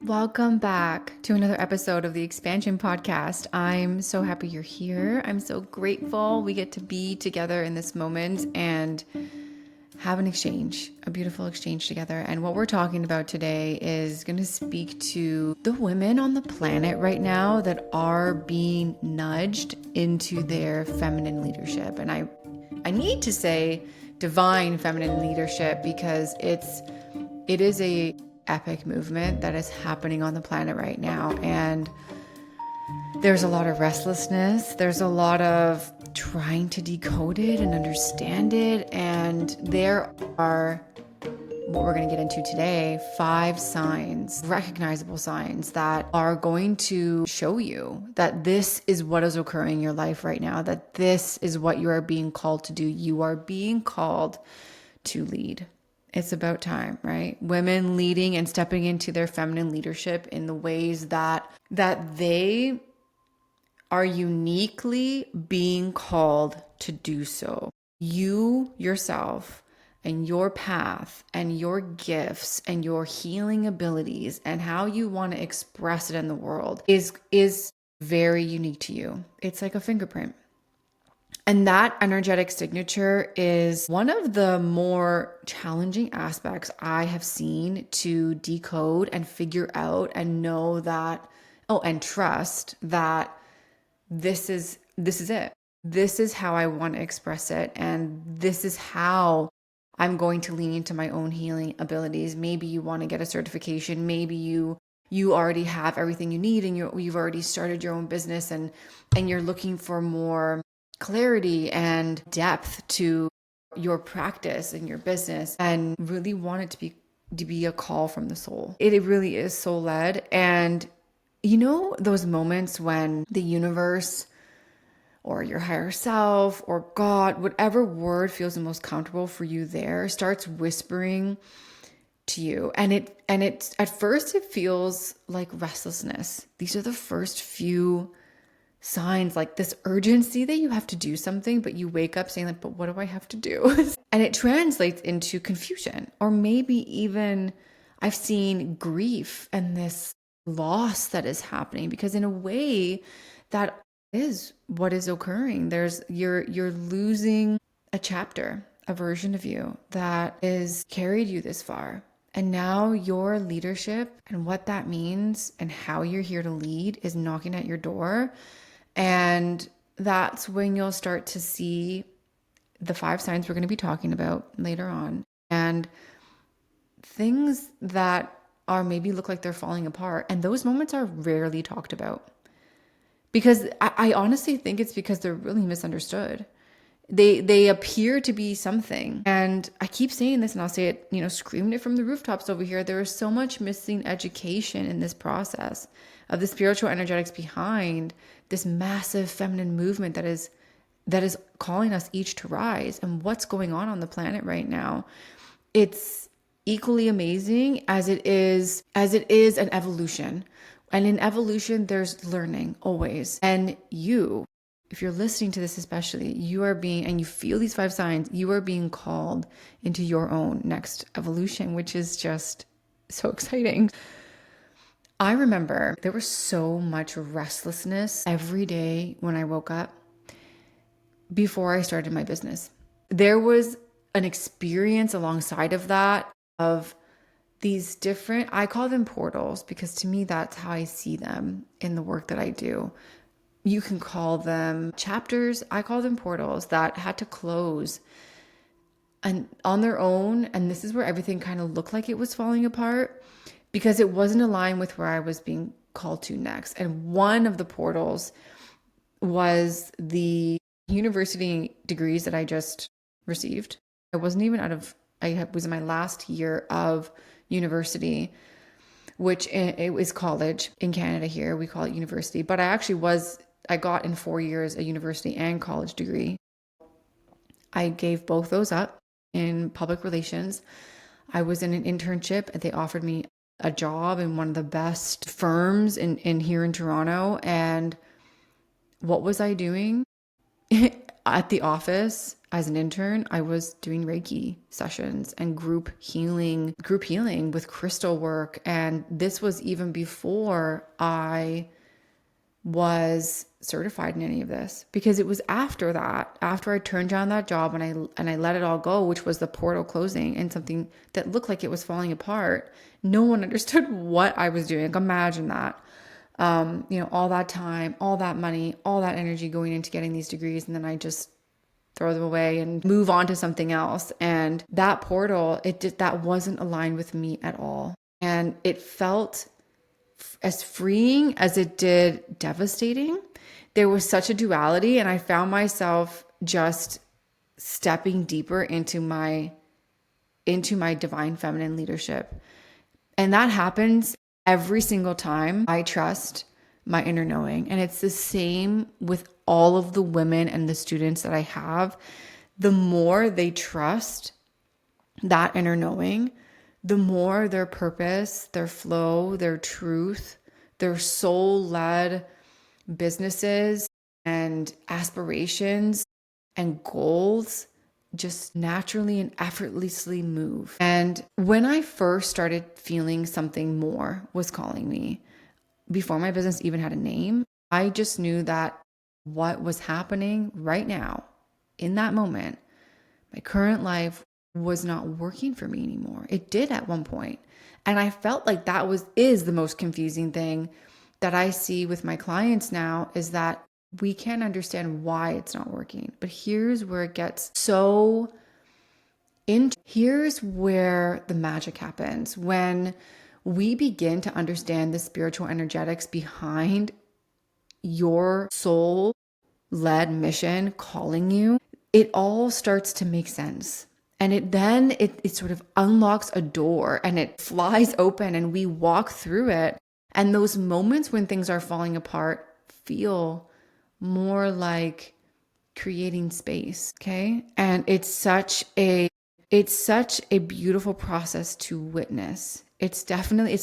Welcome back to another episode of the Expansion Podcast. I'm so happy you're here. I'm so grateful we get to be together in this moment and have an exchange, a beautiful exchange together. And what we're talking about today is going to speak to the women on the planet right now that are being nudged into their feminine leadership. And I need to say divine feminine leadership because it is a epic movement that is happening on the planet right now. And there's a lot of restlessness. There's a lot of trying to decode it and understand it. And there are, what we're going to get into today, 5 signs, recognizable signs that are going to show you that this is what is occurring in your life right now, that this is what you are being called to do. You are being called to lead. It's about time, right? Women leading and stepping into their feminine leadership in the ways that they are uniquely being called to do so. You yourself and your path and your gifts and your healing abilities and how you want to express it in the world is very unique to you. It's like a fingerprint. And that energetic signature is one of the more challenging aspects I have seen to decode and figure out and know that, and trust that this is it. This is how I want to express it. And this is how I'm going to lean into my own healing abilities. Maybe you want to get a certification. Maybe you already have everything you need and you've already started your own business and you're looking for more clarity and depth to your practice and your business and really want it to be a call from the soul. It really is soul led. And you know, those moments when the universe or your higher self or God, whatever word feels the most comfortable for you there, starts whispering to you. And it at first it feels like restlessness. These are the first few signs, like this urgency that you have to do something, but you wake up saying like, but what do I have to do? And it translates into confusion, or maybe even I've seen grief and this loss that is happening, because in a way that is what is occurring. You're losing a chapter, a version of you that is carried you this far. And now your leadership and what that means and how you're here to lead is knocking at your door. And that's when you'll start to see the 5 signs we're going to be talking about later on. And things that are maybe look like they're falling apart. And those moments are rarely talked about. Because I honestly think it's because they're really misunderstood. They appear to be something. And I keep saying this and I'll say it, screaming it from the rooftops over here. There is so much missing education in this process of the spiritual energetics behind this massive feminine movement that is calling us each to rise. And what's going on the planet right now. It's equally amazing as it is an evolution. And in evolution, there's learning always. And if you're listening to this especially, you are being, and you feel these 5 signs, you are being called into your own next evolution, which is just so exciting. I remember there was so much restlessness every day when I woke up before I started my business. There was an experience alongside of that of these different, I call them portals because to me, that's how I see them in the work that I do. You can call them chapters. I call them portals that had to close and on their own. And this is where everything kind of looked like it was falling apart because it wasn't aligned with where I was being called to next. And one of the portals was the university degrees that I just received. I was in my last year of university, which it was college in Canada here. We call it university, but I got in 4 years a university and college degree. I gave both those up in public relations. I was in an internship and they offered me a job in one of the best firms in here in Toronto. And what was I doing? at the office as an intern, I was doing Reiki sessions and group healing with crystal work. And this was even before I was certified in any of this, because it was after that, after I turned down that job and I let it all go, which was the portal closing and something that looked like it was falling apart. No one understood what I was doing. Like, imagine that. All that time, all that money, all that energy going into getting these degrees, and then I just throw them away and move on to something else. And that portal, that wasn't aligned with me at all. And it felt as freeing as it did devastating. There was such a duality, and I found myself just stepping deeper into my divine feminine leadership. And that happens every single time I trust my inner knowing. And it's the same with all of the women and the students that I have. The more they trust that inner knowing, the more their purpose, their flow, their truth, their soul-led businesses and aspirations and goals just naturally and effortlessly move. And when I first started feeling something more was calling me, before my business even had a name, I just knew that what was happening right now, in that moment, my current life was not working for me anymore. It did at one point. And I felt like that is the most confusing thing that I see with my clients now, is that we can't understand why it's not working. But here's where it gets so here's where the magic happens. When we begin to understand the spiritual energetics behind your soul-led mission calling you, it all starts to make sense. And it sort of unlocks a door and it flies open and we walk through it. And those moments when things are falling apart feel more like creating space. Okay. And it's such a beautiful process to witness. It's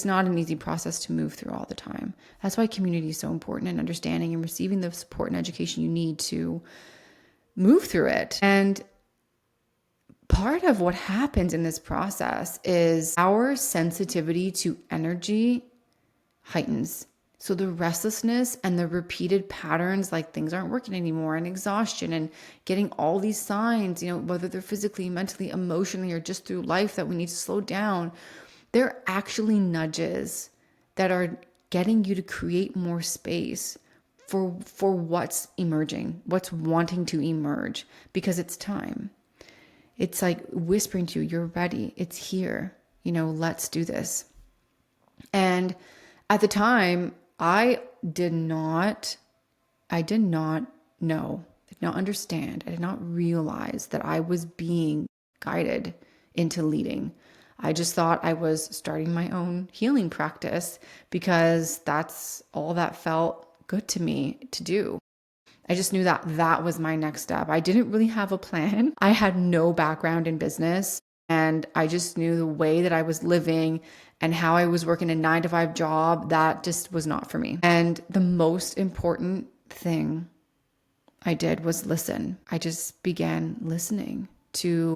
not an easy process to move through all the time. That's why community is so important, and understanding and receiving the support and education you need to move through it. And part of what happens in this process is our sensitivity to energy heightens. So the restlessness and the repeated patterns, like things aren't working anymore, and exhaustion and getting all these signs, whether they're physically, mentally, emotionally, or just through life, that we need to slow down, they're actually nudges that are getting you to create more space for what's emerging, what's wanting to emerge, because it's time. It's like whispering to you, you're ready. It's here. Let's do this. And at the time, I did not know, I did not understand, I did not realize that I was being guided into leading. I just thought I was starting my own healing practice because that's all that felt good to me to do. I just knew that that was my next step. I didn't really have a plan. I had no background in business, and I just knew the way that I was living and how I was working a 9-to-5 job, that just was not for me. And the most important thing I did was listen. I just began listening to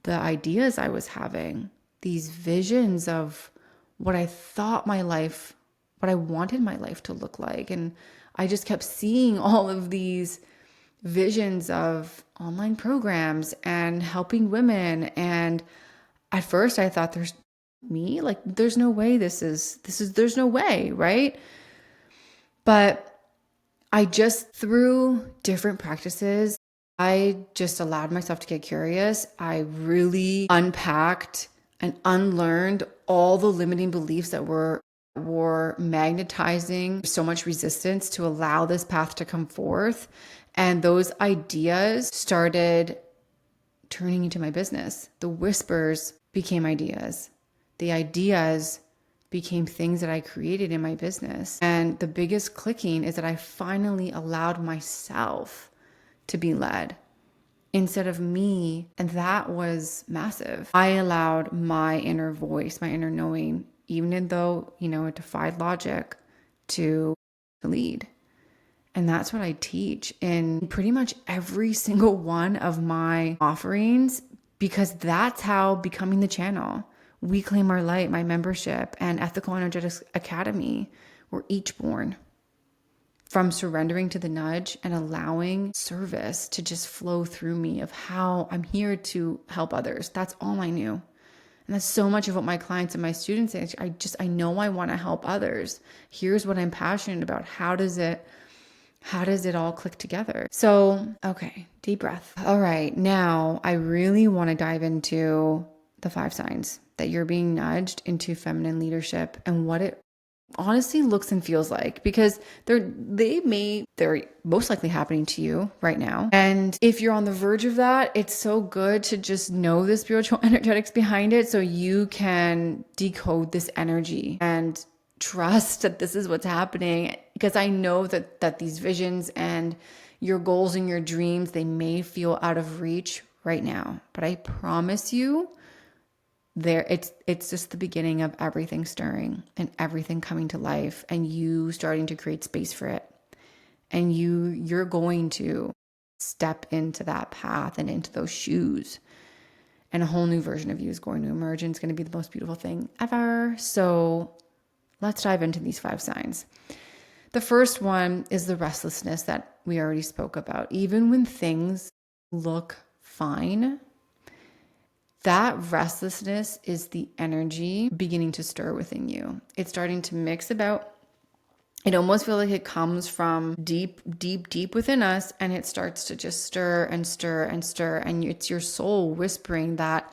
the ideas I was having, these visions of what I thought my life, what I wanted my life to look like. And I just kept seeing all of these visions of online programs and helping women. And at first I thought, there's no way there's no way, right? But I just, through different practices, I just allowed myself to get curious. I really unpacked and unlearned all the limiting beliefs that were magnetizing so much resistance to allow this path to come forth. And those ideas started turning into my business. The whispers became ideas. The ideas became things that I created in my business. And the biggest clicking is that I finally allowed myself to be led instead of me. And that was massive. I allowed my inner voice, my inner knowing, even though, it defied logic, to lead. And that's what I teach in pretty much every single one of my offerings, because that's how Becoming the Channel, We Claim Our Light, my membership, and Ethical Energetics Academy were each born from surrendering to the nudge and allowing service to just flow through me of how I'm here to help others. That's all I knew. And that's so much of what my clients and my students say. I know I want to help others. Here's what I'm passionate about. How does it all click together? So, okay, deep breath. All right, now I really want to dive into the 5 signs that you're being nudged into feminine leadership and what it honestly looks and feels like, because they're most likely happening to you right now. And if you're on the verge of that, it's so good to just know the spiritual energetics behind it so you can decode this energy and trust that this is what's happening. Because I know that these visions and your goals and your dreams, they may feel out of reach right now, but I promise you, it's just the beginning of everything stirring and everything coming to life and you starting to create space for it. And you're going to step into that path and into those shoes, and a whole new version of you is going to emerge, and it's going to be the most beautiful thing ever. So let's dive into these 5 signs. The first one is the restlessness that we already spoke about. Even when things look fine, that restlessness is the energy beginning to stir within you. It's starting to mix about. It almost feels like it comes from deep, deep, deep within us, and it starts to just stir and stir and stir. And it's your soul whispering that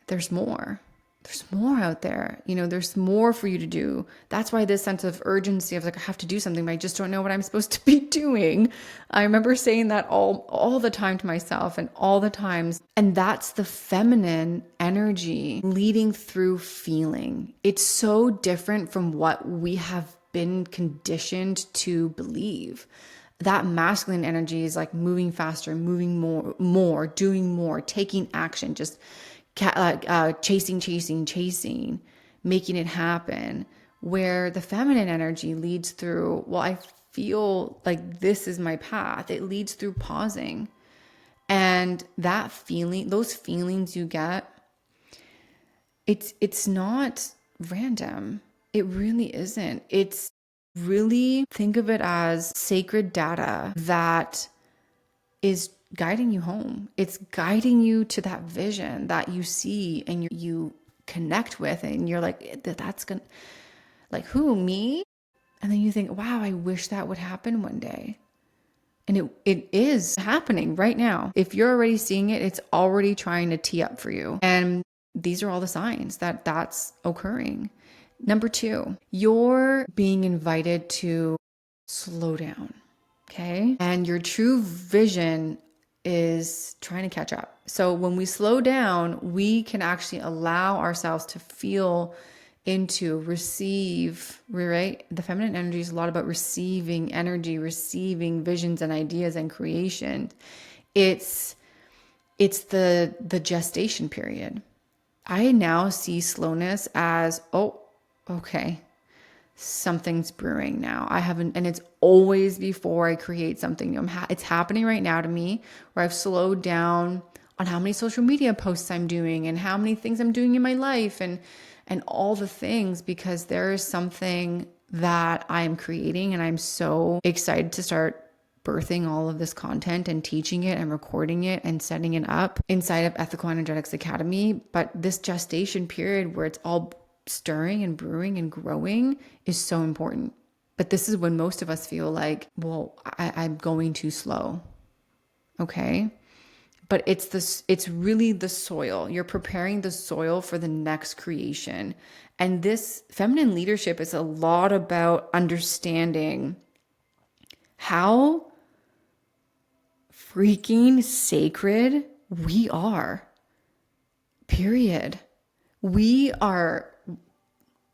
there's more. There's more out there. There's more for you to do. That's why this sense of urgency of like, I have to do something, but I just don't know what I'm supposed to be doing. I remember saying that all the time to myself and all the times. And that's the feminine energy leading through feeling. It's so different from what we have been conditioned to believe. That masculine energy is like moving faster, moving more, doing more, taking action, just chasing, making it happen. Where the feminine energy leads through, well, I feel like this is my path. It leads through pausing. And that feeling, those feelings you get, it's not random. It really isn't. It's really, think of it as sacred data that is guiding you home. It's guiding you to that vision that you see and you connect with, and you're like, that's gonna, like, who, me? And then you think, wow, I wish that would happen one day. And it is happening right now. If you're already seeing it, it's already trying to tee up for you. And these are all the signs that that's occurring. Number 2, you're being invited to slow down. Okay. And your true vision is trying to catch up. So when we slow down, we can actually allow ourselves to feel into, receive, right? The feminine energy is a lot about receiving energy, receiving visions and ideas and creation. It's the gestation period. I now see slowness as, oh, okay, something's brewing now. And it's always before I create something new. It's happening right now to me, where I've slowed down on how many social media posts I'm doing and how many things I'm doing in my life and all the things, because there is something that I'm creating, and I'm so excited to start birthing all of this content and teaching it and recording it and setting it up inside of Ethical Energetics Academy. But this gestation period where it's all stirring and brewing and growing is so important. But this is when most of us feel like, well, I'm going too slow. Okay. But it's really the soil. You're preparing the soil for the next creation. And this feminine leadership is a lot about understanding how freaking sacred we are. Period. We are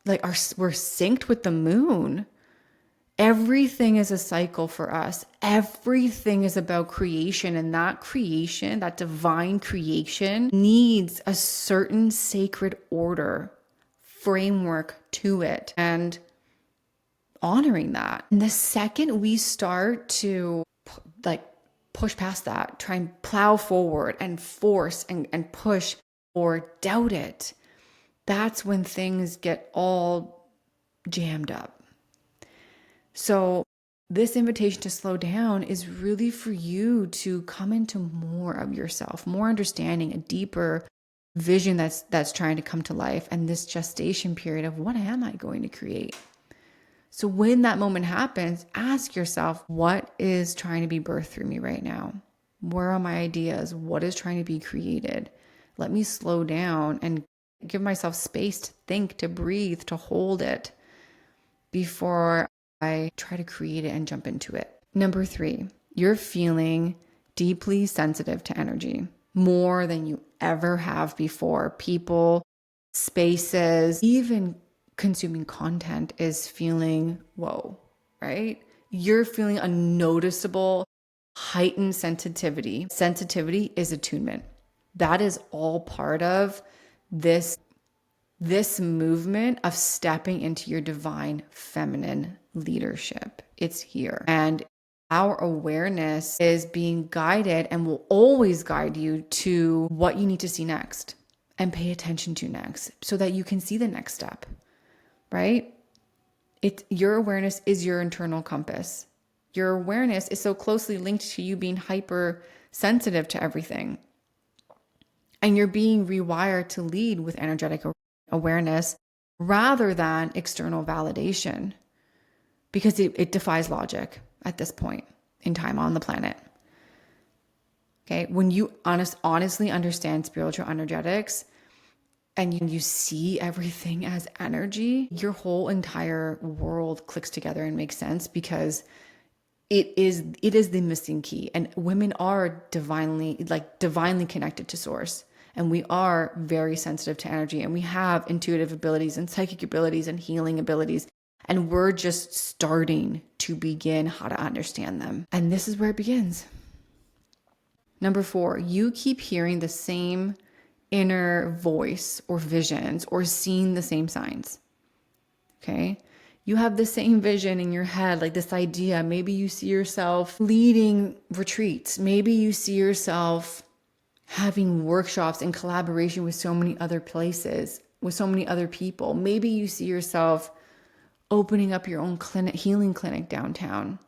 like, we're synced with the moon. Everything is a cycle for us. Everything is about creation, and that creation, that divine creation, needs a certain sacred order, framework to it. And honoring that. And the second we start to like push past that, try and plow forward and force and push or doubt it, that's when things get all jammed up. So this invitation to slow down is really for you to come into more of yourself, more understanding, a deeper vision that's trying to come to life, and this gestation period of what am I going to create? So when that moment happens, ask yourself, what is trying to be birthed through me right now? Where are my ideas? What is trying to be created? Let me slow down and give myself space to think, to breathe, to hold it before I try to create it and jump into it. Number 3, you're feeling deeply sensitive to energy, more than you ever have before. People, spaces, even consuming content is feeling, whoa, right? You're feeling a noticeable heightened sensitivity. Sensitivity is attunement. That is all part of this movement of stepping into your divine feminine leadership. It's here. And our awareness is being guided and will always guide you to what you need to see next and pay attention to next so that you can see the next step, right? Your awareness is your internal compass. Your awareness is so closely linked to you being hyper sensitive to everything. And you're being rewired to lead with energetic awareness rather than external validation, because it defies logic at this point in time on the planet. Okay, when you honestly understand spiritual energetics and you see everything as energy, your whole entire world clicks together and makes sense, because it is the missing key. And women are divinely connected to source. And we are very sensitive to energy, and we have intuitive abilities and psychic abilities and healing abilities. And we're just starting to begin how to understand them. And this is where it begins. Number 4, you keep hearing the same inner voice or visions or seeing the same signs. Okay. You have the same vision in your head, like this idea. Maybe you see yourself leading retreats. Maybe you see yourself having workshops in collaboration with so many other places, with so many other people. Maybe you see yourself opening up your own healing clinic downtown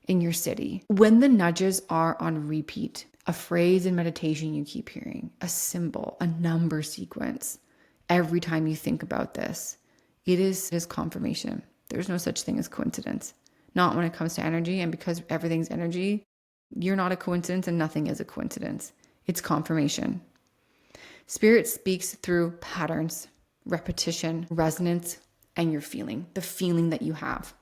in your city. When the nudges are on repeat, a phrase in meditation you keep hearing, a symbol, a number sequence, every time you think about this, it is confirmation. There's no such thing as coincidence. Not when it comes to energy. And because everything's energy, you're not a coincidence and nothing is a coincidence. It's confirmation. Spirit speaks through patterns, repetition, resonance, and your feeling, the feeling that you have,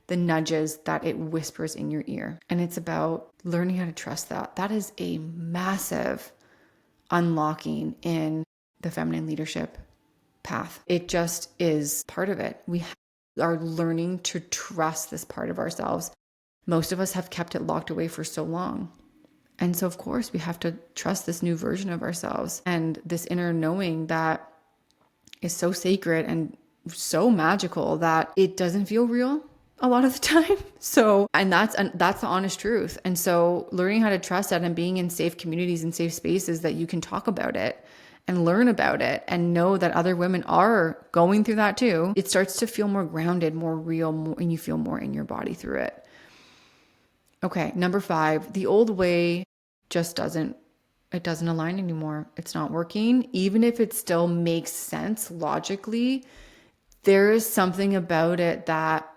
the nudges that it whispers in your ear. And it's about learning how to trust that. That is a massive unlocking in the feminine leadership path. It just is part of it. We are learning to trust this part of ourselves. Most of us have kept it locked away for so long. And so, of course, we have to trust this new version of ourselves and this inner knowing that is so sacred and so magical that it doesn't feel real a lot of the time. So, and that's the honest truth. And so learning how to trust that and being in safe communities and safe spaces that you can talk about it and learn about it and know that other women are going through that too, it starts to feel more grounded, more real, and you feel more in your body through it. Okay, number 5, the old way just doesn't align anymore. It's not working. Even if it still makes sense logically, there is something about it that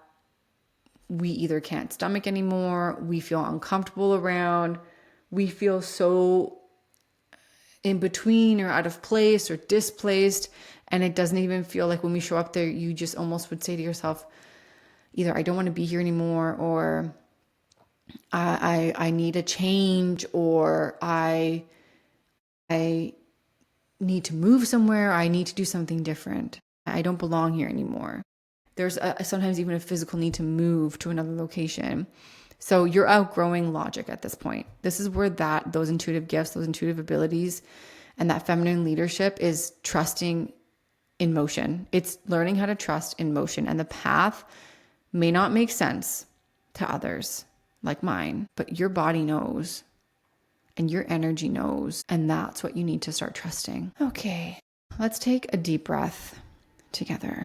we either can't stomach anymore, we feel uncomfortable around, we feel so in between or out of place or displaced, and it doesn't even feel like when we show up there, you just almost would say to yourself, either I don't want to be here anymore, or I need a change, or I need to move somewhere, I need to do something different. I don't belong here anymore. There's sometimes even a physical need to move to another location. So you're outgrowing logic at this point. This is where those intuitive gifts, those intuitive abilities, and that feminine leadership is trusting in motion. It's learning how to trust in motion, and the path may not make sense to others like mine, but your body knows and your energy knows, and that's what you need to start trusting. Okay, let's take a deep breath together.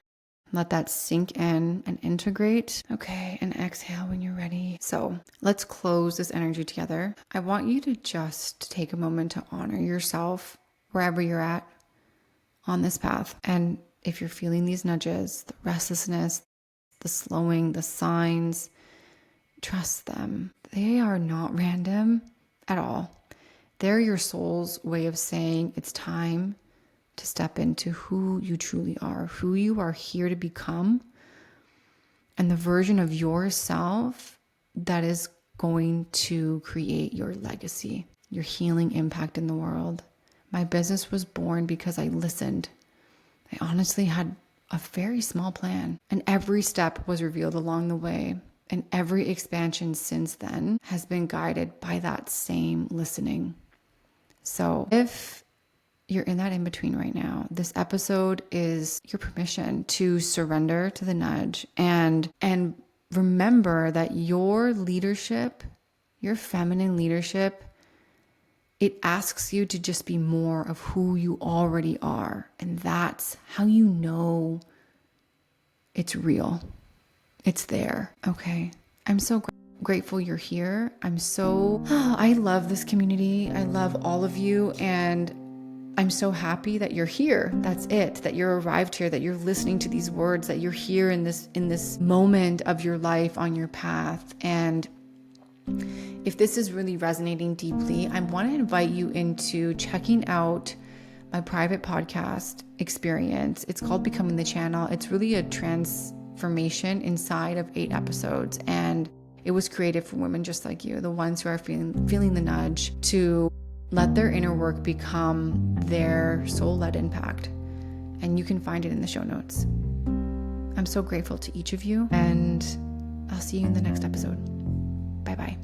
Let that sink in and integrate. Okay, and exhale when you're ready. So let's close this energy together. I want you to just take a moment to honor yourself wherever you're at on this path. And if you're feeling these nudges, the restlessness, the slowing, the signs, trust them. They are not random at all. They're your soul's way of saying it's time to step into who you truly are, who you are here to become, and the version of yourself that is going to create your legacy, your healing impact in the world. My business was born because I listened. I honestly had a very small plan, and every step was revealed along the way. And every expansion since then has been guided by that same listening. So if you're in that in between right now, this episode is your permission to surrender to the nudge and remember that your leadership, your feminine leadership, it asks you to just be more of who you already are. And that's how you know it's real. It's there. Okay. I'm so grateful you're here. I love this community. I love all of you. And I'm so happy that you're here. That's it, that you're arrived here, that you're listening to these words, that you're here in this moment of your life on your path. And if this is really resonating deeply, I want to invite you into checking out my private podcast experience. It's called Becoming the Channel. It's really a transformation inside of 8 episodes. And it was created for women just like you, the ones who are feeling the nudge to let their inner work become their soul-led impact. And you can find it in the show notes. I'm so grateful to each of you, and I'll see you in the next episode. Bye-bye.